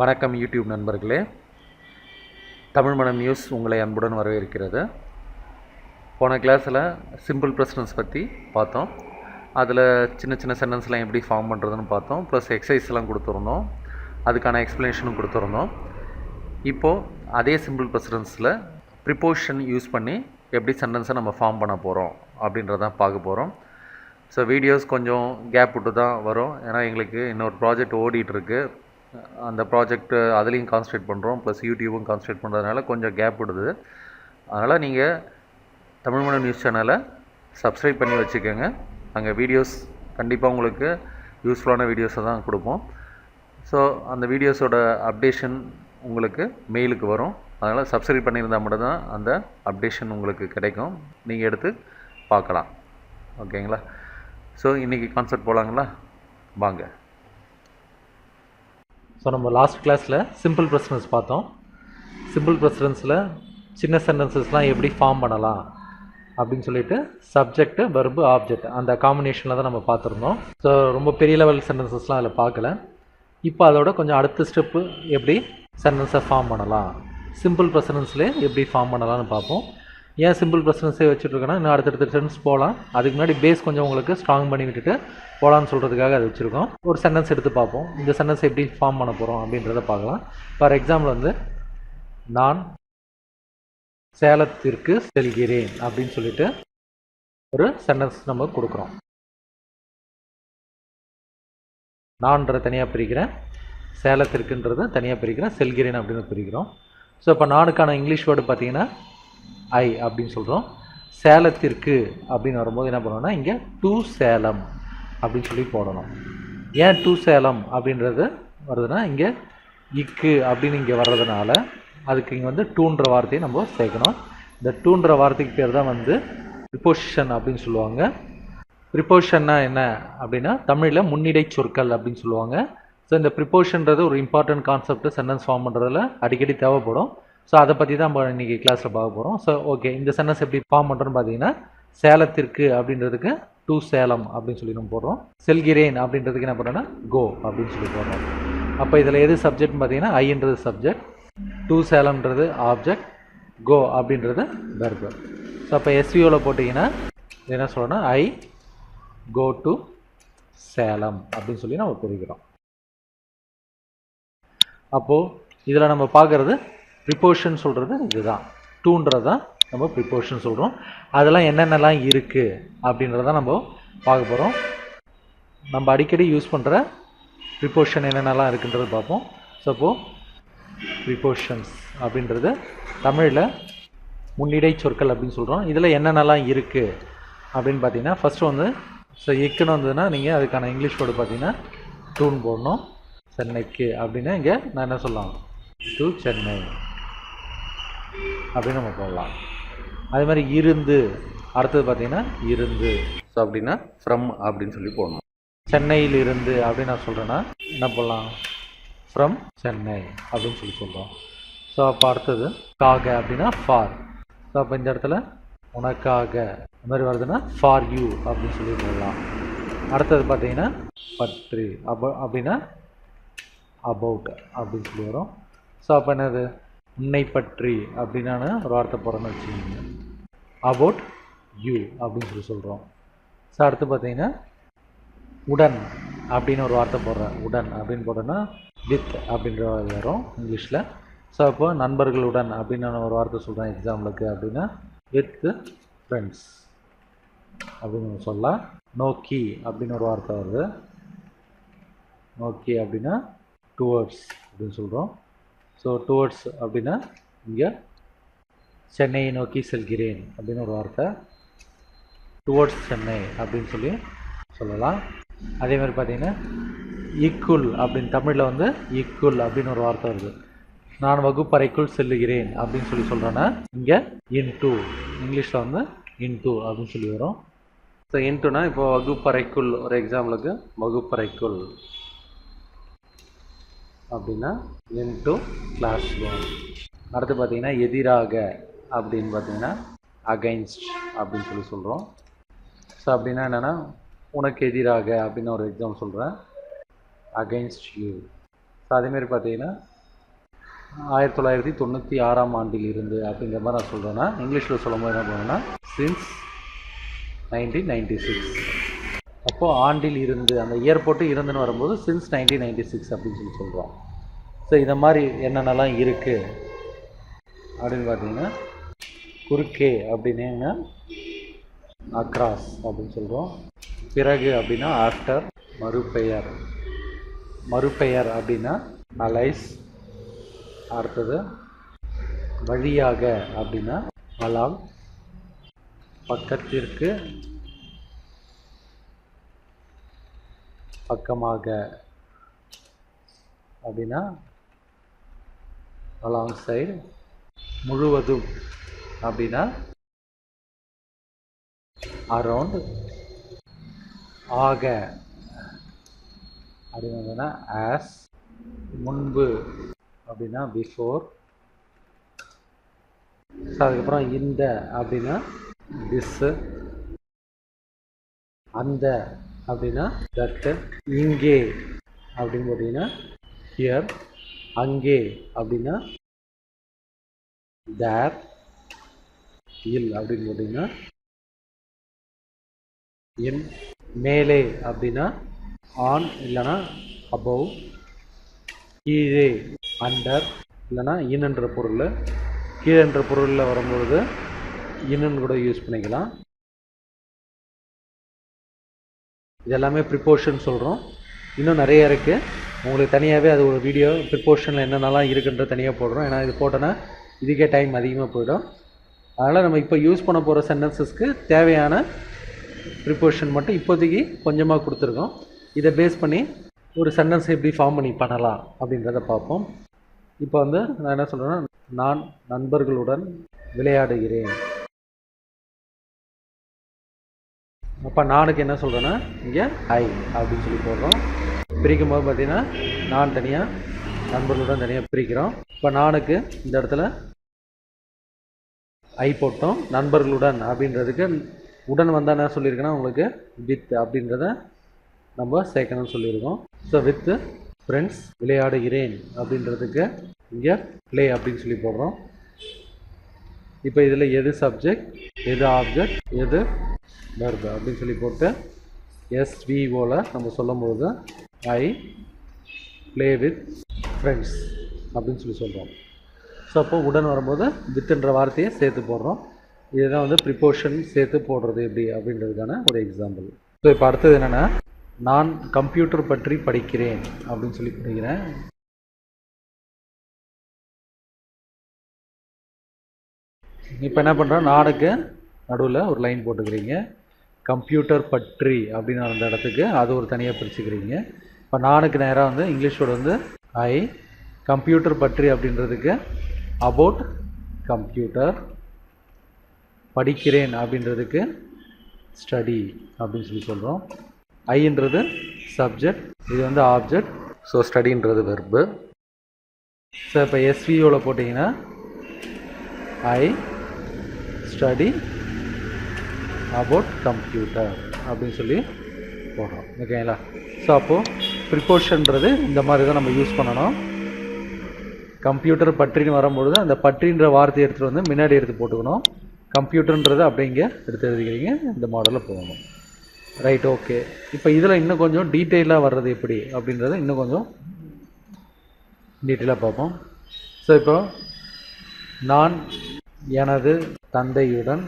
வணக்கம் யூடியூப் நண்பர்களே, தமிழ் மனம் நியூஸ் உங்களை அன்புடன் வரவேற்கிறது. போன கிளாஸில் சிம்பிள் ப்ரெசன்ஸ் பற்றி பார்த்தோம். அதில் சின்ன சின்ன சென்டென்ஸ்லாம் எப்படி ஃபார்ம் பண்ணுறதுன்னு பார்த்தோம். ப்ளஸ் எக்ஸசைஸ்லாம் கொடுத்துருந்தோம், அதுக்கான எக்ஸ்ப்ளனேஷனும் கொடுத்துருந்தோம். இப்போது அதே சிம்பிள் ப்ரெசன்ஸில் ப்ரிப்போசிஷன் யூஸ் பண்ணி எப்படி சென்டென்ஸை நம்ம ஃபார்ம் பண்ண போகிறோம் அப்படின்றதான் பார்க்க போகிறோம். ஸோ வீடியோஸ் கொஞ்சம் கேப் விட்டு தான் வரும், ஏன்னா எங்களுக்கு இன்னொரு ப்ராஜெக்ட் ஓடிட்டுருக்கு. அந்த ப்ராஜெக்ட் அதுலேயும் கான்சன்ட்ரேட் பண்ணுறோம், ப்ளஸ் யூடியூபும் கான்சன்ட்ரேட் பண்ணுறதுனால கொஞ்சம் கேப் விடுது. அதனால் நீங்கள் தமிழ் மனம் நியூஸ் சேனலை சப்ஸ்கிரைப் பண்ணி வச்சுக்கோங்க. அங்கே வீடியோஸ் கண்டிப்பாக உங்களுக்கு யூஸ்ஃபுல்லான வீடியோஸை தான் கொடுப்போம். ஸோ அந்த வீடியோஸோட அப்டேஷன் உங்களுக்கு மெயிலுக்கு வரும். அதனால் சப்ஸ்கிரைப் பண்ணியிருந்தால் மட்டும்தான் அந்த அப்டேஷன் உங்களுக்கு கிடைக்கும், நீங்கள் எடுத்து பார்க்கலாம். ஓகேங்களா? ஸோ இன்றைக்கி கான்செப்ட் போகலாங்களா? வாங்க. ஸோ நம்ம லாஸ்ட் கிளாஸில் சிம்பிள் ப்ரெசன்ஸ் பார்த்தோம். சிம்பிள் ப்ரெசன்ஸில் சின்ன சென்டென்சஸ்லாம் எப்படி ஃபார்ம் பண்ணலாம் அப்படின்னு சொல்லிட்டு சப்ஜெக்ட், வெர்பு, ஆப்ஜெக்ட் அந்த காம்பினேஷனில் தான் நம்ம பார்த்துருந்தோம். ஸோ ரொம்ப பெரிய லெவல் சென்டென்சஸ்லாம் அதில் பார்க்கல. இப்போ அதோட கொஞ்சம் அடுத்த ஸ்டெப்பு எப்படி சென்டென்ஸை ஃபார்ம் பண்ணலாம், சிம்பிள் ப்ரெசன்ஸ்லேயே எப்படி ஃபார்ம் பண்ணலாம்னு பார்ப்போம். ஏன் சிம்பிள் ப்ரெசன்ஸே வச்சுட்ருக்கோன்னா இன்னும் அடுத்தடுத்த சென்டென்ஸ் போகலாம். அதுக்கு முன்னாடி பேஸ் கொஞ்சம் உங்களுக்கு ஸ்ட்ராங் பண்ணி விட்டுட்டு போகலான்னு சொல்கிறதுக்காக அதை வச்சுருக்கோம். ஒரு சென்டென்ஸ் எடுத்து பார்ப்போம், இந்த சென்டென்ஸ் எப்படி ஃபார்ம் பண்ண போகிறோம் அப்படின்றத பார்க்கலாம். ஃபார் எக்ஸாம்பிள் வந்து, நான் சேலத்திற்கு செல்கிறேன் அப்படின்னு சொல்லிட்டு ஒரு சென்டென்ஸ் நம்ம கொடுக்குறோம். நான்ன்ற தனியாக பிரிக்கிறேன், சேலத்திற்குன்றது தனியாக பிரிக்கிறேன், செல்கிறேன் அப்படின்னு பிரிக்கிறோம். ஸோ இப்போ நானுக்கான இங்கிலீஷ் வேர்டு பார்த்தீங்கன்னா ஐ அப்படின்னு சொல்கிறோம். சேலத்திற்கு அப்படின்னு வரும்போது என்ன பண்ணணும்னா இங்கே டு சேலம் அப்படின்னு சொல்லி போடணும். ஏன் டு சேலம் அப்படின்றது வருதுன்னா இங்கே இக்கு அப்படின்னு இங்கே வர்றதுனால அதுக்கு இங்கே வந்து டூன்ற வார்த்தையை நம்ம சேர்க்கணும். இந்த டூன்ற வார்த்தைக்கு பேர் தான் வந்து ப்ரிப்போசிஷன் அப்படின்னு சொல்லுவாங்க. ப்ரிப்போசிஷன்னா என்ன அப்படின்னா தமிழில் முன்னிடை சொற்கள் அப்படின்னு சொல்லுவாங்க. ஸோ இந்த ப்ரிப்போசிஷன்றது ஒரு இம்பார்ட்டன்ட் கான்செப்ட் சென்டென்ஸ் ஃபார்ம் பண்ணுறதுல அடிக்கடி தேவைப்படும். ஸோ அதை பற்றி தான் நம்ம இன்றைக்கி கிளாஸில் பார்க்க போகிறோம். ஸோ ஓகே, இந்த சென்டென்ஸ் எப்படி ஃபார்ம் பண்ணுறோன்னு பார்த்தீங்கன்னா, சேலத்திற்கு அப்படின்றதுக்கு டு சேலம் அப்படின்னு சொல்லி நம்ம போடுறோம். செல்கிறேன் அப்படின்றதுக்கு என்ன பண்ணுறோன்னா கோ அப்படின்னு சொல்லி போடுறோம். அப்போ இதில் எது சப்ஜெக்ட்னு பார்த்தீங்கன்னா ஐன்றது சப்ஜெக்ட், டு சேலம்ன்றது ஆப்ஜெக்ட், கோ அப்படின்றது வெர்பு. ஸோ அப்போ எஸ்விஓவில் போட்டிங்கன்னா என்ன சொல்லணும்னா ஐ கோ டு சேலம் அப்படின்னு சொல்லி நம்ம புரிகிறோம். அப்போது இதில் நம்ம பார்க்குறது ப்ரிப்போசிஷன் சொல்கிறது இதுதான். டூன்றது தான் நம்ம ப்ரிப்போசிஷன் சொல்கிறோம். அதெல்லாம் என்னென்னலாம் இருக்குது அப்படின்றத நம்ம பார்க்க போகிறோம். நம்ம அடிக்கடி யூஸ் பண்ணுற ப்ரிப்போசிஷன் என்னென்னலாம் இருக்குன்றது பார்ப்போம். ஸோ அப்போது ப்ரிப்போசிஷன்ஸ் அப்படின்றது தமிழில் முன்னிடை சொற்கள் அப்படின்னு சொல்கிறோம். இதில் என்னென்னலாம் இருக்குது அப்படின்னு பார்த்தீங்கன்னா, ஃபஸ்ட்டு வந்து ஸோ இக்குன்னு வந்ததுன்னா நீங்கள் அதுக்கான இங்கிலீஷ் வேர்டு பார்த்தீங்கன்னா டூன் போடணும். சென்னைக்கு அப்படின்னா இங்கே நான் என்ன சொல்லலாம், டு சென்னை அப்படின்னு நம்ம போடலாம். அதே மாதிரி இருந்து, அடுத்தது பார்த்தீங்கன்னா இருந்து, ஸோ அப்படின்னா ஃப்ரம் அப்படின்னு சொல்லி போடணும். சென்னையில் இருந்து அப்படின்னு நான் சொல்கிறேன்னா என்ன போடலாம், ஃப்ரம் சென்னை அப்படின்னு சொல்லி சொல்கிறோம். ஸோ அப்போ அடுத்தது காக அப்படின்னா ஃபார். ஸோ அப்போ இந்த இடத்துல உனக்காக இந்த மாதிரி வருதுன்னா ஃபார் யூ அப்படின்னு சொல்லி போடலாம். அடுத்தது பார்த்தீங்கன்னா பற்றி அப்படின்னா அபவுட் அப்படின்னு சொல்லி வரும். ஸோ அப்போ என்னது, உன்னை பற்றி அப்படின்னு நான் ஒரு வார்த்தை போடுறேன்னு வச்சுக்கோங்க, அபவுட் யூ அப்படின்னு சொல்லி சொல்கிறோம். ஸோ அடுத்து பார்த்தீங்கன்னா உடன் அப்படின்னு ஒரு வார்த்தை போடுறேன், உடன் அப்படின்னு போட்டோன்னா வித் அப்படின்ற வரும் இங்கிலீஷில். ஸோ அப்போ நண்பர்களுடன் அப்படின்னு நான் ஒரு வார்த்தை சொல்கிறேன் எக்ஸாம்பிளுக்கு அப்படின்னா வித் ஃப்ரெண்ட்ஸ் அப்படின்னு சொல்லலாம். நோக்கி அப்படின்னு ஒரு வார்த்தை வருது, நோக்கி அப்படின்னா டுவர்ட்ஸ் அப்படின்னு சொல்கிறோம். ஸோ டுவர்ட்ஸ் அப்படின்னா இங்கே சென்னையை நோக்கி செல்கிறேன் அப்படின்னு ஒரு வார்த்தை, டுவர்ட்ஸ் சென்னை அப்படின்னு சொல்லி சொல்லலாம். அதே மாதிரி பார்த்தீங்கன்னா ஈக்குவல் அப்படின்னு தமிழில் வந்து ஈக்குவல் அப்படின்னு ஒரு வார்த்தை வருது, நான் வகுப்பறைக்குள் செல்லுகிறேன் அப்படின்னு சொல்லி சொல்கிறேன்னா இங்கே இன்டூ, இங்கிலீஷில் வந்து இன்டூ அப்படின்னு சொல்லி வரும். ஸோ இன்டூனா இப்போ வகுப்பறைக்குள், ஒரு எக்ஸாம்பிளுக்கு வகுப்பறைக்குள் அப்படின்னா இன்டூ கிளாஸ் ரூம். அடுத்து பார்த்தீங்கன்னா எதிராக அப்படின்னு பார்த்தீங்கன்னா அகைன்ஸ்ட் அப்படின்னு சொல்லி சொல்கிறோம். ஸோ அப்படின்னா என்னென்னா உனக்கு எதிராக அப்படின்னு ஒரு எக்ஸாம்பிள் சொல்கிறேன், அகைன்ஸ்ட் யூ. ஸோ அதேமாரி பார்த்தீங்கன்னா 1996ஆம் ஆண்டில் இருந்து அப்படிங்கிற மாதிரி நான் சொல்கிறேன்னா, இங்கிலீஷில் சொல்லும்போது என்ன பண்ணுவேன்னா சின்ஸ் 1996. அப்போது ஆண்டில் இருந்து அந்த இயர் போட்டு இருந்துன்னு வரும்போது சின்ஸ் 1996 அப்படின்னு சொல்லி சொல்கிறோம். ஸோ இதை மாதிரி என்னென்னலாம் இருக்குது அப்படின்னு பார்த்தீங்கன்னா, குறுக்கே அப்படின்னா அக்ராஸ் அப்படின்னு சொல்கிறோம். பிறகு அப்படின்னா ஆஃப்டர். மறுபெயர். மறுபெயர் அப்படின்னா அலைஸ். அடுத்தது வழியாக அப்படின்னா அலாங். பக்கத்திற்கு பக்கமாக அப்படின்னா அலாங் சைடு. முழுவதும் அப்படின்னா அரவுண்ட். ஆக அப்படின்னா ஆஸ். முன்பு அப்படின்னா பிஃபோர். அதுக்கப்புறம் இந்த அப்படின்னா திஸ். அந்த அப்படின்னா தட். இங்கே அப்படின்னு பார்த்தீங்கன்னா ஹியர். அங்கே அப்படின்னா தேர். இல் அப்படின்னு பார்த்தீங்கன்னா இன். மேலே அப்படின்னா ஆன் இல்லைன்னா அபவ். கீழே அண்டர் இல்லைன்னா இன்னென்ற பொருள். கீழென்ற பொருளில் வரும்பொழுது இன்னுன்னு கூட யூஸ் பண்ணிக்கலாம். இதெல்லாமே ப்ரிப்போர்ஷன் சொல்கிறோம். இன்னும் நிறைய இருக்குது. உங்களுக்கு தனியாகவே அது ஒரு வீடியோ ப்ரிப்போர்ஷனில் என்னென்னலாம் இருக்குன்ற தனியாக போடுறோம். ஏன்னா இது போட்டோன்னா இதுக்கே டைம் அதிகமாக போயிடும். அதனால் நம்ம இப்போ யூஸ் பண்ண போகிற சென்டென்சஸ்க்கு தேவையான ப்ரிப்போர்ஷன் மட்டும் இப்போதைக்கு கொஞ்சமாக கொடுத்துருக்கோம். இதை பேஸ் பண்ணி ஒரு சென்டென்ஸை எப்படி ஃபார்ம் பண்ணி பண்ணலாம் அப்படின்றத பார்ப்போம். இப்போ வந்து நான் என்ன சொல்கிறேன்னா, நான் நண்பர்களுடன் விளையாடுகிறேன். அப்போ நானுக்கு என்ன சொல்கிறேன்னா இங்கே ஐ அப்படின்னு சொல்லி போடுறோம். பிரிக்கும் போது பார்த்திங்கன்னா நான் தனியாக நண்பர்களுடன் தனியாக பிரிக்கிறோம். இப்போ நானுக்கு இந்த இடத்துல ஐ போட்டோம். நண்பர்களுடன் அப்படின்றதுக்கு உடன் வந்தால் என்ன சொல்லியிருக்கேன்னா உங்களுக்கு வித் அப்படின்றத நம்ம சேர்க்கணும்னு சொல்லியிருக்கோம். So with friends. விளையாடுகிறேன் அப்படின்றதுக்கு இங்கே ப்ளே அப்படின்னு சொல்லி போடுறோம். இப்போ இதில் எது சப்ஜெக்ட், எது ஆப்ஜெக்ட், எது வெர்ப் அப்படின்னு சொல்லி போட்டு எஸ்விஓவில் நம்ம சொல்லும்போது ஐ ப்ளே வித் ஃப்ரெண்ட்ஸ் அப்படின்னு சொல்லி சொல்கிறோம். ஸோ அப்போ உடன் வரும்போது வித்துன்ற வார்த்தையை சேர்த்து போடுறோம். இதுதான் வந்து ப்ரிப்போர்ஷன் சேர்த்து போடுறது எப்படி அப்படின்றதுக்கான ஒரு எக்ஸாம்பிள். ஸோ இப்போ அடுத்தது என்னென்னா, நான் கம்ப்யூட்டர் பற்றி படிக்கிறேன் அப்படின்னு சொல்லி படிக்கிறேன். இப்போ என்ன பண்ணுறோம், நானுக்கு நடுவில் ஒரு லைன் போட்டுக்கிறீங்க. கம்ப்யூட்டர் பற்றி அப்படின்னு அந்த இடத்துக்கு அது ஒரு தனியாக பிரிச்சுக்கிறீங்க. இப்போ நானுக்கு நேராக வந்து இங்கிலீஷ் வேர்டு வந்து ஐ. கம்ப்யூட்டர் பற்றி அப்படின்றதுக்கு அபவுட் கம்ப்யூட்டர். படிக்கிறேன் அப்படின்றதுக்கு ஸ்டடி அப்படின்னு சொல்லி சொல்கிறோம். ஐன்றது சப்ஜெக்ட், இது வந்து ஆப்ஜெக்ட். ஸோ ஸ்டடின்றது வெர்பு. ஸோ இப்போ எஸ்விஓவில் போட்டிங்கன்னா ஐ ஸ்டடி அபவுட் கம்ப்யூட்டர் அப்படின்னு சொல்லி போடுறோம். ஓகேங்களா? ஸோ அப்போது ப்ரிப்போர்ஷன்றது இந்த மாதிரி தான் நம்ம யூஸ் பண்ணணும். கம்ப்யூட்டர் பற்றின்னு வரும்பொழுது அந்த பற்றின்ற வார்த்தையை எடுத்துகிட்டு வந்து முன்னாடி எடுத்து போட்டுக்கணும். கம்ப்யூட்டர்ன்றது அப்படிங்க எடுத்து எழுதிக்கிறீங்க. இந்த மாடலில் போகணும். Right, okay. இப்போ இதில் இன்னும் கொஞ்சம் டீட்டெயிலாக வர்றது எப்படி அப்படின்றத இன்னும் கொஞ்சம் டீட்டெயிலாக பார்ப்போம். ஸோ இப்போ நான் எனது தந்தையுடன்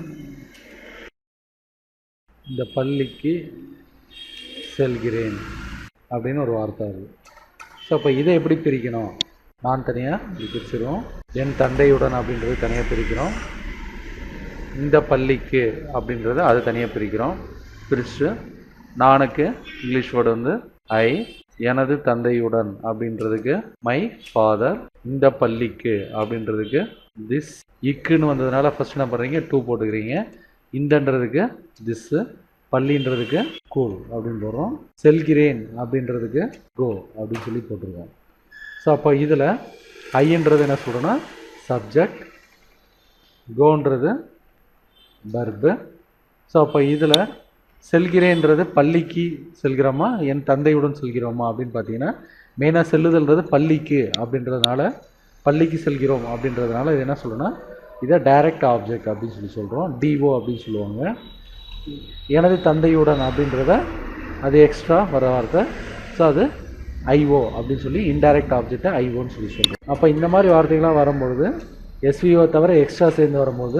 இந்த பள்ளிக்கு செல்கிறேன் அப்படின்னு ஒரு வார்த்தை வருது. ஸோ அப்போ இதை எப்படி பிரிக்கணும்? நான் தனியாக இப்படி பிரிச்சிடுவோம். என் தந்தையுடன் அப்படின்றது தனியாக பிரிக்கிறோம். இந்த பள்ளிக்கு அப்படின்றத அது தனியாக பிரிக்கிறோம். பிரித்து நானுக்கு இங்கிலீஷ் வேர்டு வந்து ஐ. எனது தந்தையுடன் அப்படின்றதுக்கு மை ஃபாதர். இந்த பள்ளிக்கு அப்படின்றதுக்கு திஸ். இக்குன்னு வந்ததுனால ஃபஸ்ட் என்ன பண்ணுறீங்க, டூ போட்டுக்கிறீங்க. இந்தன்றதுக்கு திஸ்ஸு. பள்ளின்றதுக்கு ஸ்கூல் அப்படின்னு போடுறோம். செல்கிறேன் அப்படின்றதுக்கு கோ அப்படின்னு சொல்லி போட்டிருக்கோம். ஸோ அப்போ இதில் ஐன்றது என்ன சொல்கிறோன்னா சப்ஜெக்ட், கோன்றது வெர்பு. ஸோ அப்போ இதில் செல்கிறேன்றது பள்ளிக்கு செல்கிறோமா என் தந்தையுடன் செல்கிறோமா அப்படின்னு பார்த்தீங்கன்னா மெயினாக செல்லுதல்ன்றது பள்ளிக்கு அப்படின்றதுனால பள்ளிக்கு செல்கிறோம் அப்படின்றதுனால இது என்ன சொல்லணும்னா இதை டைரக்ட் ஆப்ஜெக்ட் அப்படின்னு சொல்கிறோம். டிஓ அப்படின்னு சொல்லுவாங்க. எனது தந்தையுடன் அப்படின்றத அது எக்ஸ்ட்ரா வர வார்த்தை. ஸோ அது ஐஓ அப்படின்னு சொல்லி இன்டைரக்ட் ஆப்ஜெக்டை ஐஓன்னு சொல்கிறோம். அப்போ இந்த மாதிரி வார்த்தைகள்லாம் வரும்பொழுது எஸ்விஓ தவிர எக்ஸ்ட்ரா சேர்ந்து வரும்போது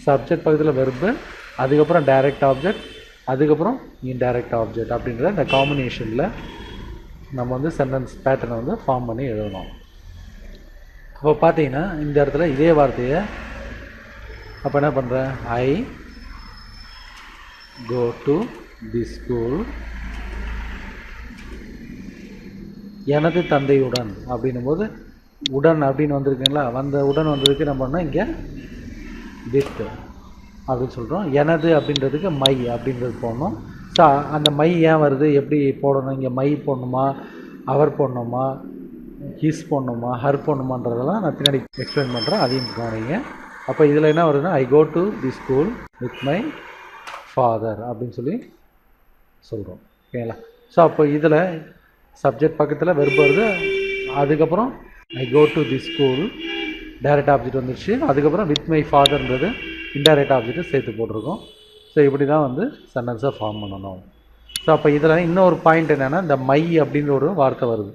சப்ஜெக்ட் பக்கத்தில் வெர்பு, அதுக்கப்புறம் டைரக்ட் ஆப்ஜெக்ட், அதுக்கப்புறம் இன்டைரக்ட் ஆப்ஜெக்ட் அப்படின்ற இந்த காம்பினேஷனில் நம்ம வந்து சென்டென்ஸ் பேட்டர்னை வந்து ஃபார்ம் பண்ணி எழுதணும். அப்போ பார்த்தீங்கன்னா இந்த இடத்துல இதே வார்த்தையை அப்போ என்ன பண்ணுறேன், ஐ கோ டு தி ஸ்கூல் எனது தந்தையுடன் அப்படின்னும் போது உடன் அப்படின்னு வந்திருக்குங்களா, உடன் வந்ததுக்கு நம்ம பண்ணால் இங்கே வித் அப்படின்னு சொல்கிறோம். எனது அப்படின்றதுக்கு மை அப்படின்றது போடணும். ஸோ அந்த மை ஏன் வருது, எப்படி போடணும், இங்கே மை போடணுமா, அவர் போடணுமா, ஹிஸ் போடணுமா, ஹர் போடணுமான்றதெல்லாம் நான் பின்னாடி எக்ஸ்பிளைன் பண்ணுறேன், அதையும் கவனிங்க. அப்போ இதில் என்ன வருதுன்னா I go to the school with my father அப்படின்னு சொல்லி சொல்கிறோம். ஓகேங்களா. ஸோ அப்போ இதில் சப்ஜெக்ட் பக்கத்தில் வெர்பு வருது, அதுக்கப்புறம் I go to the school direct object வந்துடுச்சு, அதுக்கப்புறம் வித் மை ஃபாதர்ன்றது இன்டைரக்ட் ஆப்ஜெக்ட்டை சேர்த்து போட்டிருக்கோம். ஸோ இப்படி தான் வந்து சென்டென்ஸை ஃபார்ம் பண்ணணும். ஸோ அப்போ இதில் இன்னொரு பாயிண்ட் என்னென்னா இந்த மை அப்படின்ற ஒரு வார்த்தை வருது.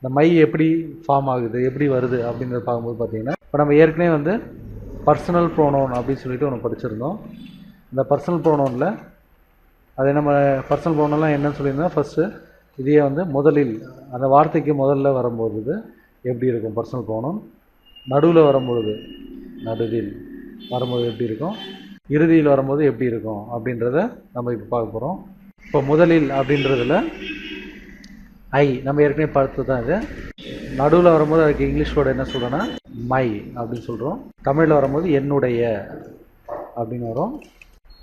இந்த மை எப்படி ஃபார்ம் ஆகுது, எப்படி வருது அப்படின்றத பார்க்கும்போது பார்த்தீங்கன்னா இப்போ நம்ம ஏற்கனவே வந்து பர்சனல் ப்ரோனவுன் அப்படின்னு சொல்லிட்டு ஒன்று படிச்சிருந்தோம். இந்த பர்சனல் ப்ரோனவுனில் அது நம்ம பர்சனல் ப்ரோனவுன்லாம் என்னன்னு சொல்லியிருந்தோம், ஃபஸ்ட்டு இதையே வந்து முதலில் அந்த வார்த்தைக்கு முதல்ல வரும்போது எப்படி இருக்கும் பர்சனல் ப்ரோனவுன், நடுவில் வரும்பொழுது நடுவில் வரும்போது எப்படி இருக்கும், இறுதியில் வரும்போது எப்படி இருக்கும் அப்படின்றத நம்ம இப்போ பார்க்க போகிறோம். இப்போ முதலில் அப்படின்றதில் ஐ நம்ம ஏற்கனவே பார்த்து தான் இது. நடுவில் வரும்போது அதுக்கு இங்கிலீஷ் வேர்டு என்ன சொல்கிறோன்னா மை அப்படின்னு சொல்கிறோம். தமிழில் வரும்போது என்னுடைய அப்படின்னு வரும்.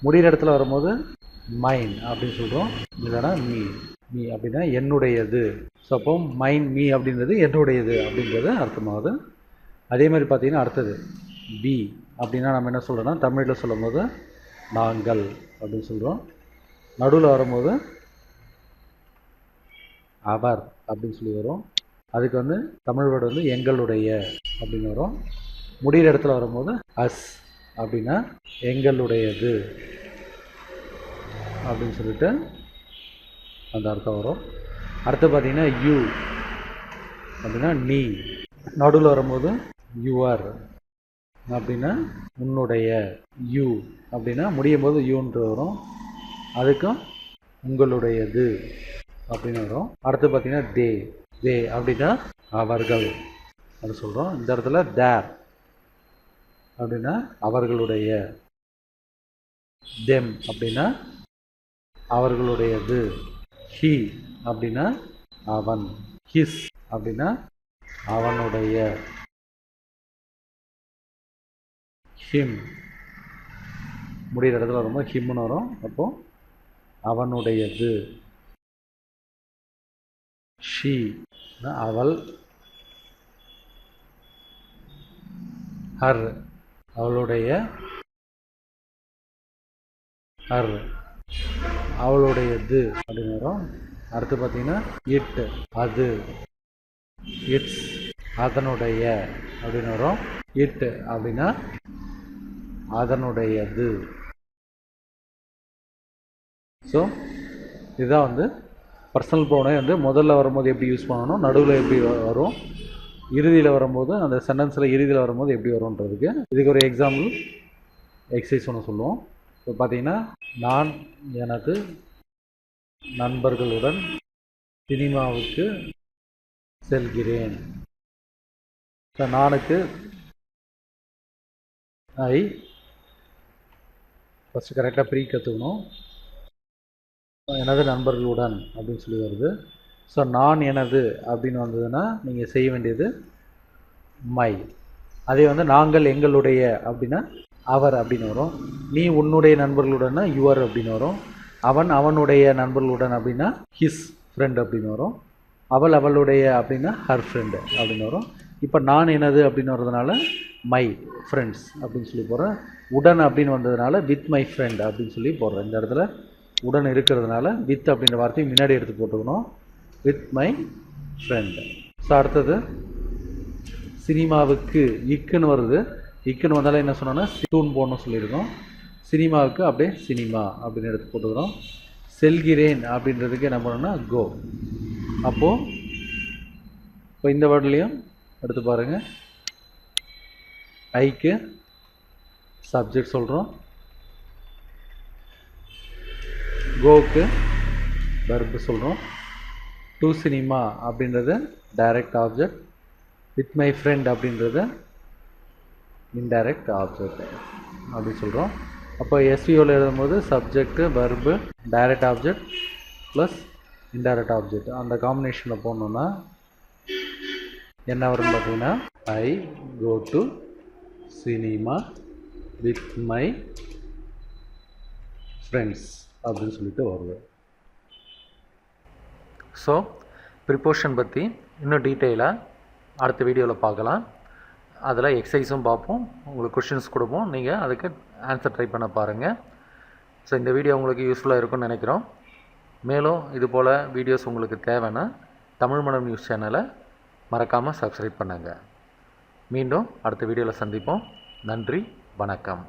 முடிகிற இடத்துல வரும்போது மைன் அப்படின்னு சொல்கிறோம். இல்லைன்னா மீ, மீ அப்படின்னா என்னுடையது. ஸோ அப்போ மைன் மீ அப்படின்றது என்னுடையது அப்படின்றது அர்த்தமாகுது. அதே மாதிரி பார்த்தீங்கன்னா அடுத்தது பி அப்படின்னா நம்ம என்ன சொல்கிறோன்னா தமிழில் சொல்லும் போது நாங்கள் அப்படின்னு சொல்கிறோம். நடுவில் வரும்போது அவர் அப்படின்னு சொல்லி வரும். அதுக்கு வந்து தமிழ் வேர்டு வந்து எங்களுடைய அப்படின்னு வரும். முடிகிற இடத்துல வரும்போது அஸ் அப்படின்னா எங்களுடையது அப்படின்னு சொல்லிட்டு அந்த அர்த்தம் வரும். அடுத்து பார்த்தீங்கன்னா யூ அப்படின்னா நீ, நடுவில் வரும்போது யுவர் அப்படின்னா உன்னுடைய, யூ அப்படின்னா முடியும் போது யூன்று வரும், அதுக்கும் உங்களுடையது அப்படின்னு வரும். அடுத்து பார்த்தீங்கன்னா தே, தே அப்படின்னா அவர்கள் அப்படின்னு சொல்கிறோம். இந்த இடத்துல தேர் அப்படின்னா அவர்களுடைய, தெம் அப்படின்னா அவர்களுடையது, ஹி அப்படின்னா அவன், ஹிஸ் அப்படின்னா அவனுடைய, ஹிம் முடிகிற இடத்துல வரும்போது ஹிம்னு வரும், அப்போது அவனுடையது, ஷீ அவள், ஹர் அவளுடைய, ஹர் அவளுடையது அப்படின்னு வரும். அடுத்து பார்த்தீங்கன்னா இட் அது, இட்ஸ் அதனுடைய அப்படின்னு வரும். இட் அப்படின்னா அதனுடையது. ஸோ இதுதான் வந்து பர்சனல் ப்ரோனவுன் வந்து முதல்ல வரும்போது எப்படி யூஸ் பண்ணணும், நடுவில் எப்படி வரும், இறுதியில் வரும்போது அந்த சென்டென்ஸில் இறுதியில் வரும்போது எப்படி வரும்ன்றதுக்கு இதுக்கு ஒரு எக்ஸாம்பிள் எக்ஸசைஸ் ஒன்று சொல்லுவோம். இப்போ பார்த்தீங்கன்னா நான் எனது நண்பர்களுடன் சினிமாவுக்கு செல்கிறேன். நானுக்கு ஐ ஃபஸ்ட்டு கரெக்டாக ப்ரீ கற்றுக்கணும். எனது நண்பர்களுடன் அப்படின்னு சொல்லி வருது. ஸோ நான் எனது அப்படின்னு வந்ததுன்னா நீங்கள் செய்ய வேண்டியது மை. அதே வந்து நாங்கள் எங்களுடைய அப்படின்னா அவர் அப்படின்னு வரும். நீ உன்னுடைய நண்பர்களுடனா யுவர் அப்படின்னு வரும். அவன் அவனுடைய நண்பர்களுடன் அப்படின்னா ஹிஸ் ஃப்ரெண்ட் அப்படின்னு வரும். அவள் அவளுடைய அப்படின்னா ஹர் ஃப்ரெண்டு அப்படின்னு வரும். இப்போ நான் எனது அப்படின்னு வர்றதுனால மை ஃப்ரெண்ட்ஸ் அப்படின்னு சொல்லி போடுறேன். உடன் அப்படின்னு வந்ததுனால வித் மை ஃப்ரெண்ட் அப்படின்னு சொல்லி போடுறேன். இந்த இடத்துல உடன் இருக்கிறதுனால வித் அப்படின்ற வார்த்தையை முன்னாடி எடுத்து போட்டுக்கணும், வித் மை ஃப்ரெண்ட். ஸோ அடுத்தது சினிமாவுக்கு இக்குன்னு வருது. இக்குன்னு வந்தாலும் என்ன சொன்னோன்னா டூன் போடணும்னு சொல்லியிருக்கோம். சினிமாவுக்கு அப்படியே சினிமா அப்படின்னு எடுத்து போட்டுக்கிறோம். செல்கிறேன் அப்படின்றதுக்கு என்ன பண்ணணும்னா கோ. அப்போது இப்போ இந்த வேர்ட்லேயும் எடுத்து பாருங்கள். ஐக்கு சப்ஜெக்ட் சொல்கிறோம், கோக்கு வெர்பு சொல்கிறோம். டு சினிமா அப்படின்றது direct object, with my friend அப்படின்றது இன்டைரக்ட் ஆப்ஜெக்ட் அப்படின்னு சொல்கிறோம். அப்போ எஸ்விஓவில் எழுதும்போது subject verb direct object plus indirect object அந்த காம்பினேஷனில் போடணுன்னா என்ன வரும்னு பார்த்தீங்கன்னா I go to cinema with my friends அப்படின்னு சொல்லிட்டு வருது. ஸோ ப்ரிப்போஷன் பற்றி இன்னும் டீட்டெயிலாக அடுத்த வீடியோவில் பார்க்கலாம். அதில் எக்ஸசைஸும் பார்ப்போம், உங்களுக்கு கொஷின்ஸ் கொடுப்போம், நீங்கள் அதுக்கு ஆன்சர் ட்ரை பண்ண பாருங்கள். ஸோ இந்த வீடியோ உங்களுக்கு யூஸ்ஃபுல்லாக இருக்கும்னு நினைக்கிறோம். மேலும் இதுபோல் வீடியோஸ் உங்களுக்கு தேவைன்னா தமிழ் மனம் நியூஸ் சேனலை மறக்காமல் சப்ஸ்கிரைப் பண்ணுங்கள். மீண்டும் அடுத்த வீடியோவில் சந்திப்போம். நன்றி, வணக்கம்.